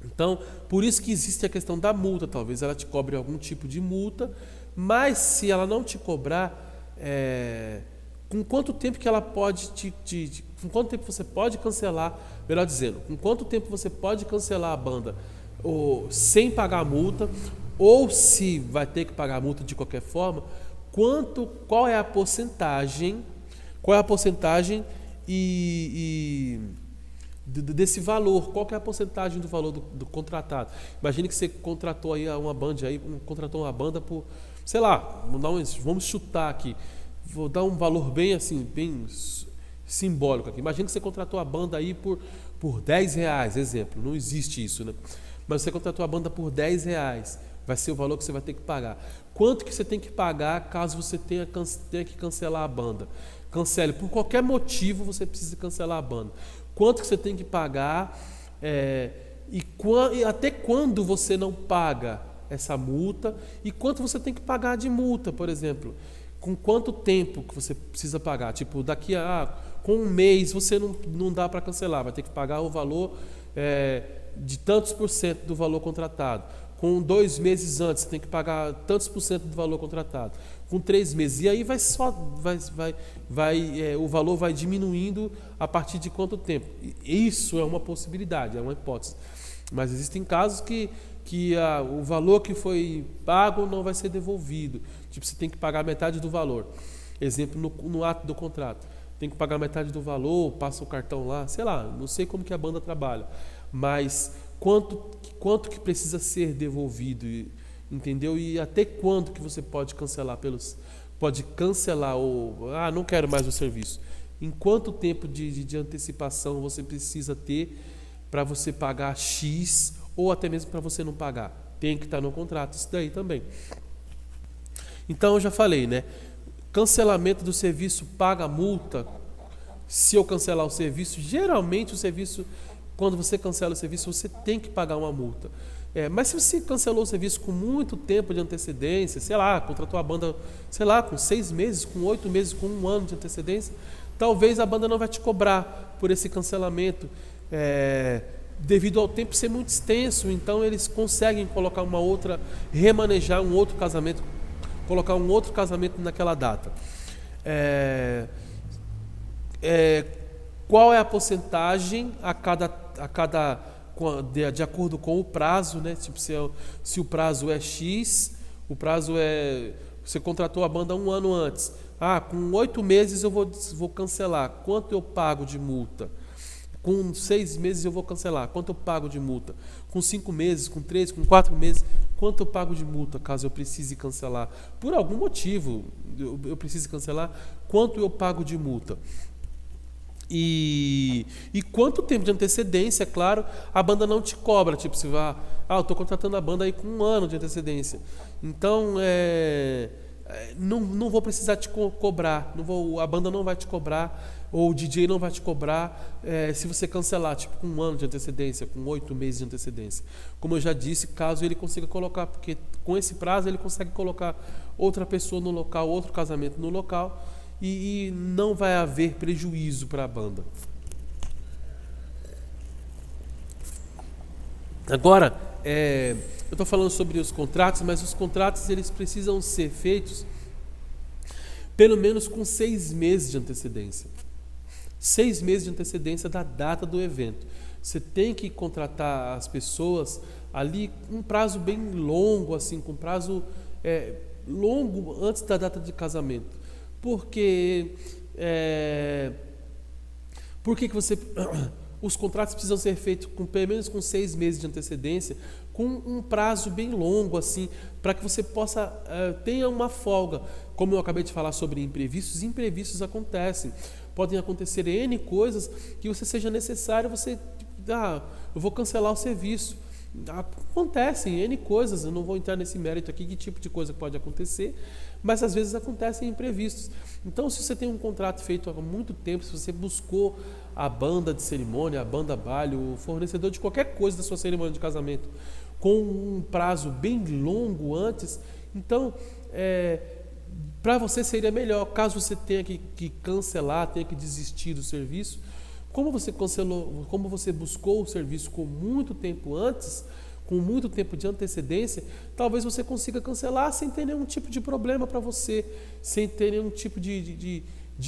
Então, por isso que existe a questão da multa. Talvez ela te cobre algum tipo de multa, mas se ela não te cobrar, com quanto tempo que ela pode com quanto tempo você pode cancelar, melhor dizendo, com quanto tempo você pode cancelar a banda sem pagar a multa, ou se vai ter que pagar a multa de qualquer forma, qual é a porcentagem desse valor, qual que é a porcentagem do valor do contratado. Imagine que você contratou aí contratou uma banda por, sei lá, vamos chutar aqui, vou dar um valor bem simbólico aqui. Imagine que você contratou a banda aí por R$10, exemplo, não existe isso, né? Mas você contratou a banda por R$10, vai ser o valor que você vai ter que pagar. Quanto que você tem que pagar caso você tenha que cancelar a banda? Cancele, por qualquer motivo você precisa cancelar a banda. Quanto que você tem que pagar, e até quando você não paga essa multa, e quanto você tem que pagar de multa, por exemplo. Com quanto tempo que você precisa pagar? Tipo, com 1 mês você não dá para cancelar, vai ter que pagar o valor de tantos por cento do valor contratado. Com 2 meses antes, você tem que pagar tantos por cento do valor contratado. Com 3 meses. E aí o valor vai diminuindo a partir de quanto tempo. Isso é uma possibilidade, é uma hipótese. Mas existem casos que o valor que foi pago não vai ser devolvido. Tipo, você tem que pagar metade do valor. Exemplo, no ato do contrato. tem que pagar metade do valor, passa o cartão lá, sei lá, não sei como que a banda trabalha, mas quanto que precisa ser devolvido, entendeu? E até quando que você pode cancelar ou não quero mais o serviço. Em quanto tempo de antecipação você precisa ter para você pagar X ou até mesmo para você não pagar? Tem que estar no contrato isso daí também. Então eu já falei, né? Cancelamento do serviço paga multa. Se eu cancelar o serviço, geralmente o serviço, quando você cancela o serviço, você tem que pagar uma multa. Mas se você cancelou o serviço com muito tempo de antecedência, sei lá, contratou a banda, sei lá, com 6 meses, com 8 meses, com 1 ano de antecedência, talvez a banda não vai te cobrar por esse cancelamento, devido ao tempo ser muito extenso. Então eles conseguem colocar remanejar um outro casamento, colocar um outro casamento naquela data. Qual é a porcentagem de acordo com o prazo, né? Tipo, se o prazo é X, você contratou a banda 1 ano antes. Com 8 meses eu vou cancelar. Quanto eu pago de multa? Com 6 meses eu vou cancelar. Quanto eu pago de multa? Com 5 meses, com 3, com 4 meses, quanto eu pago de multa caso eu precise cancelar? Por algum motivo eu precise cancelar, quanto eu pago de multa? E quanto tempo de antecedência, é claro, a banda não te cobra. Tipo, você vai, eu estou contratando a banda aí com 1 ano de antecedência. Então, não vou precisar te cobrar, a banda não vai te cobrar, ou o DJ não vai te cobrar se você cancelar, tipo, com 1 ano de antecedência, com 8 meses de antecedência. Como eu já disse, caso ele consiga colocar, porque com esse prazo ele consegue colocar outra pessoa no local, outro casamento no local, e não vai haver prejuízo para a banda. Agora, eu estou falando sobre os contratos, mas os contratos eles precisam ser feitos pelo menos com 6 meses de antecedência. 6 meses de antecedência da data do evento. Você tem que contratar as pessoas ali com um prazo bem longo, assim, com prazo longo antes da data de casamento. Porque os contratos precisam ser feitos pelo menos com 6 meses de antecedência, com um prazo bem longo, assim, para que você possa tenha uma folga. Como eu acabei de falar sobre imprevistos acontecem. Podem acontecer N coisas que seja necessário eu vou cancelar o serviço. Acontecem N coisas, eu não vou entrar nesse mérito aqui, que tipo de coisa pode acontecer, mas às vezes acontecem imprevistos. Então, se você tem um contrato feito há muito tempo, se você buscou a banda de cerimônia, a banda baile, o fornecedor de qualquer coisa da sua cerimônia de casamento, com um prazo bem longo antes, então, para você seria melhor, caso você tenha que cancelar, tenha que desistir do serviço, como você cancelou, como você buscou o serviço com muito tempo antes, com muito tempo de antecedência, talvez você consiga cancelar sem ter nenhum tipo de problema para você, sem ter nenhum tipo de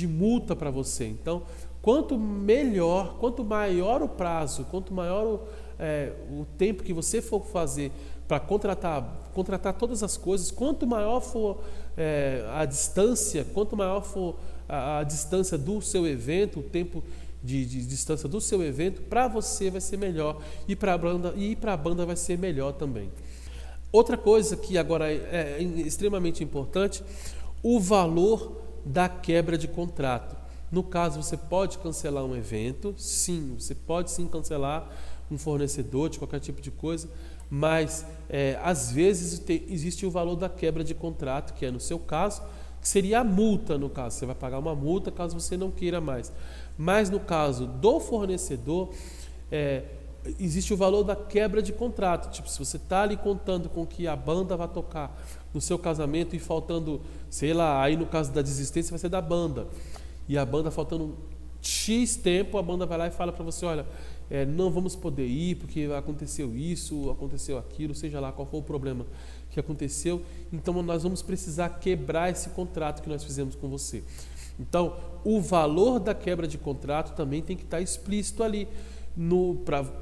multa para você. Então, quanto maior o prazo, quanto maior o tempo que você for fazer para contratar todas as coisas, quanto maior for a distância, quanto maior for a distância do seu evento, o tempo de distância do seu evento, para você vai ser melhor e para a banda vai ser melhor também. Outra coisa que agora é extremamente importante, o valor da quebra de contrato. No caso, você pode cancelar um evento, sim, você pode sim cancelar um fornecedor de qualquer tipo de coisa, mas às vezes existe o valor da quebra de contrato, que é no seu caso, que seria a multa. No caso, você vai pagar uma multa caso você não queira mais. Mas no caso do fornecedor, existe o valor da quebra de contrato. Tipo, se você está ali contando com que a banda vai tocar no seu casamento e faltando, sei lá, aí no caso da desistência vai ser da banda, e a banda faltando X tempo, a banda vai lá e fala para você, olha, não vamos poder ir porque aconteceu isso, aconteceu aquilo, seja lá qual for o problema que aconteceu, então nós vamos precisar quebrar esse contrato que nós fizemos com você. Então, o valor da quebra de contrato também tem que estar explícito ali,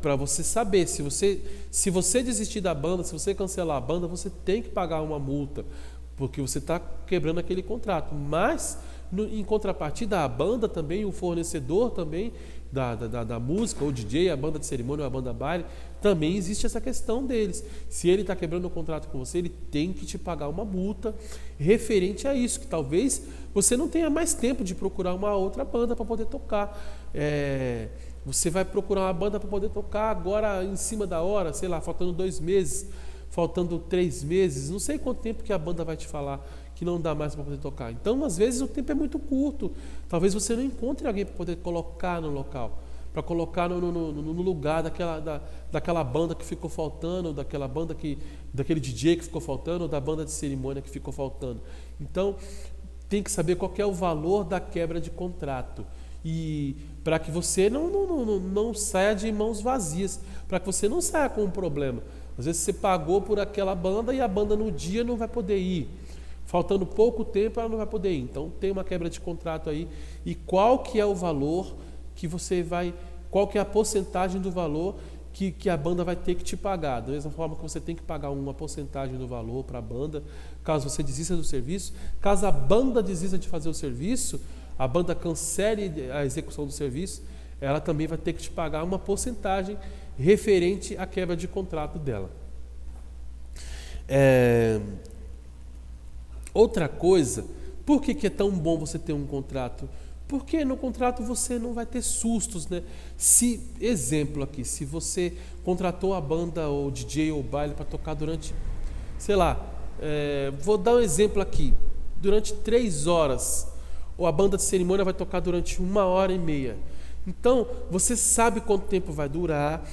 para você saber. Se você desistir da banda, se você cancelar a banda, você tem que pagar uma multa, porque você está quebrando aquele contrato. Mas, Em contrapartida, a banda também, o fornecedor também da música, o DJ, a banda de cerimônia ou a banda baile, também existe essa questão deles. Se ele está quebrando o contrato com você, ele tem que te pagar uma multa referente a isso, que talvez você não tenha mais tempo de procurar uma outra banda para poder tocar. Você vai procurar uma banda para poder tocar agora em cima da hora, sei lá, faltando 2 meses, faltando 3 meses, não sei quanto tempo que a banda vai te falar que não dá mais para poder tocar. Então, às vezes, o tempo é muito curto. Talvez você não encontre alguém para poder colocar no local, para colocar no lugar daquela banda que ficou faltando, daquele DJ que ficou faltando, ou da banda de cerimônia que ficou faltando. Então, tem que saber qual que é o valor da quebra de contrato. E para que você não saia de mãos vazias, para que você não saia com um problema. Às vezes você pagou por aquela banda e a banda no dia não vai poder ir. Faltando pouco tempo, ela não vai poder ir. Então, tem uma quebra de contrato aí. E qual que é o valor que você vai... Qual que é a porcentagem do valor que a banda vai ter que te pagar? Da mesma forma que você tem que pagar uma porcentagem do valor para a banda, caso você desista do serviço. Caso a banda desista de fazer o serviço, a banda cancele a execução do serviço, ela também vai ter que te pagar uma porcentagem referente à quebra de contrato dela. Outra coisa, por que é tão bom você ter um contrato? Porque no contrato você não vai ter sustos, né? Exemplo aqui, se você contratou a banda ou DJ ou baile para tocar durante, sei lá, vou dar um exemplo aqui, durante 3 horas, ou a banda de cerimônia vai tocar durante 1h30. Então, você sabe quanto tempo vai durar,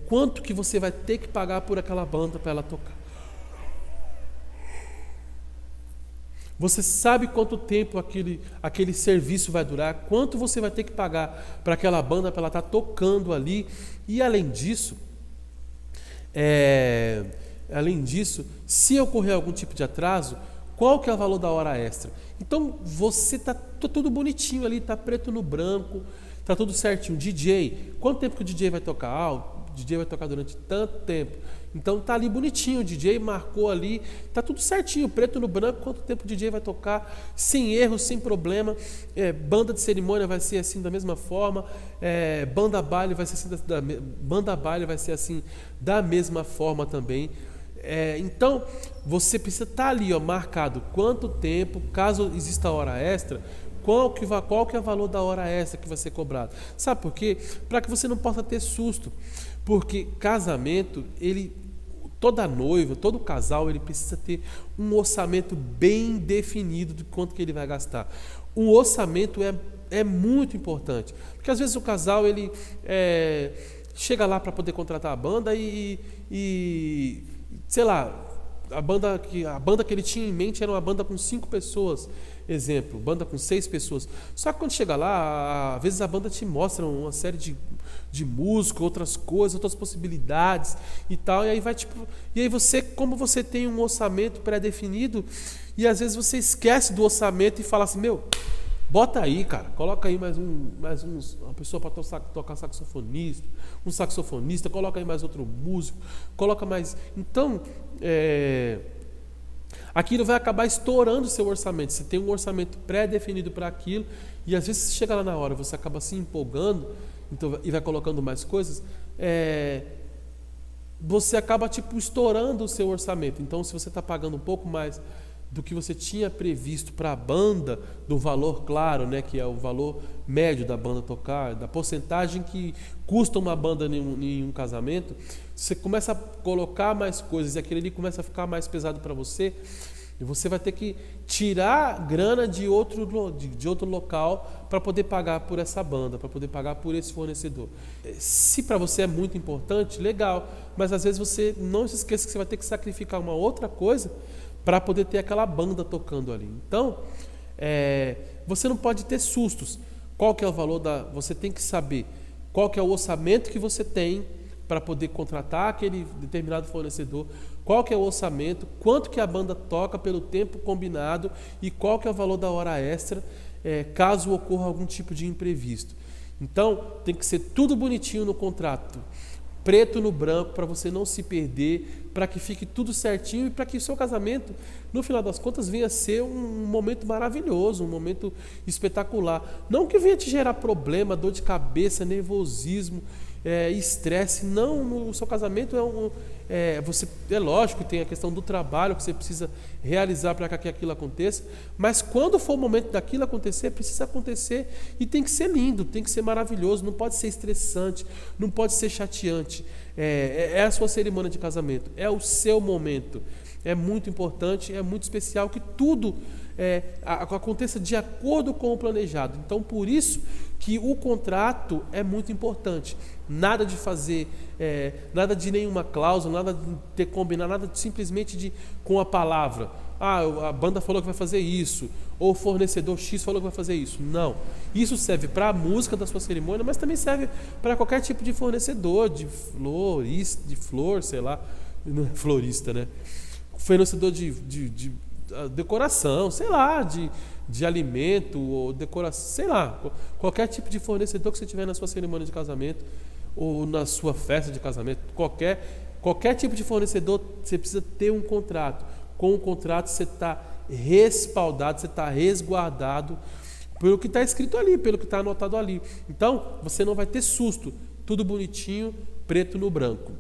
quanto que você vai ter que pagar por aquela banda para ela tocar. Você sabe quanto tempo aquele serviço vai durar, quanto você vai ter que pagar para aquela banda para ela estar tocando ali. E além disso, se ocorrer algum tipo de atraso, qual que é o valor da hora extra? Então você está tudo bonitinho ali, está preto no branco, está tudo certinho. DJ, quanto tempo que o DJ vai tocar? O DJ vai tocar durante tanto tempo. Então tá ali bonitinho, o DJ marcou ali, tá tudo certinho, preto no branco, quanto tempo o DJ vai tocar, sem erro, sem problema. Banda de cerimônia vai ser assim da mesma forma, banda baile vai ser assim da mesma forma também. Então você precisa estar ali, marcado quanto tempo, caso exista hora extra, qual que é o valor da hora extra que vai ser cobrado. Sabe por quê? Para que você não possa ter susto. Porque casamento, toda noiva, todo casal, ele precisa ter um orçamento bem definido de quanto que ele vai gastar. O orçamento é muito importante. Porque às vezes o casal, ele chega lá para poder contratar a banda e sei lá, a banda que ele tinha em mente era uma banda com 5 pessoas, exemplo, banda com 6 pessoas. Só que quando chega lá, às vezes a banda te mostra uma série de música, outras coisas, outras possibilidades e tal, e aí você, como você tem um orçamento pré-definido, e às vezes você esquece do orçamento e fala assim, bota aí, cara, coloca aí mais uma pessoa para tocar saxofonista, um saxofonista, coloca aí mais outro músico, coloca mais... Então, aquilo vai acabar estourando o seu orçamento. Você tem um orçamento pré-definido para aquilo, e às vezes você chega lá na hora, você acaba se empolgando, então, e vai colocando mais coisas, você acaba estourando o seu orçamento. Então, se você está pagando um pouco mais do que você tinha previsto para a banda, do valor claro, né, que é o valor médio da banda tocar, da porcentagem que custa uma banda em um casamento, você começa a colocar mais coisas e aquele ali começa a ficar mais pesado para você, e você vai ter que tirar grana de outro local para poder pagar por essa banda, para poder pagar por esse fornecedor. Se para você é muito importante, legal, mas às vezes você não se esqueça que você vai ter que sacrificar uma outra coisa para poder ter aquela banda tocando ali. Então, você não pode ter sustos. Qual que é o valor você tem que saber qual que é o orçamento que você tem para poder contratar aquele determinado fornecedor, qual que é o orçamento, quanto que a banda toca pelo tempo combinado e qual que é o valor da hora extra, caso ocorra algum tipo de imprevisto. Então, tem que ser tudo bonitinho no contrato. preto no branco, para você não se perder, para que fique tudo certinho e para que o seu casamento, no final das contas, venha a ser um momento maravilhoso, um momento espetacular. Não que venha te gerar problema, dor de cabeça, nervosismo, estresse. Não, o seu casamento é lógico que tem a questão do trabalho que você precisa realizar para que aquilo aconteça, mas quando for o momento daquilo acontecer, precisa acontecer e tem que ser lindo, tem que ser maravilhoso, não pode ser estressante, não pode ser chateante. É a sua cerimônia de casamento, é o seu momento. É muito importante, é muito especial que tudo aconteça de acordo com o planejado. Então, por isso que o contrato é muito importante. Nada de fazer, nada de nenhuma cláusula, nada de ter combinado, nada simplesmente com a palavra. A banda falou que vai fazer isso, ou o fornecedor X falou que vai fazer isso. Não. Isso serve para a música da sua cerimônia, mas também serve para qualquer tipo de fornecedor, de flor, sei lá, não é florista, né? Fornecedor de decoração, sei lá, de alimento ou decoração, sei lá, qualquer tipo de fornecedor que você tiver na sua cerimônia de casamento ou na sua festa de casamento, qualquer tipo de fornecedor, você precisa ter um contrato. Com o contrato você está respaldado, você está resguardado pelo que está escrito ali, pelo que está anotado ali. Então, você não vai ter susto, tudo bonitinho, preto no branco.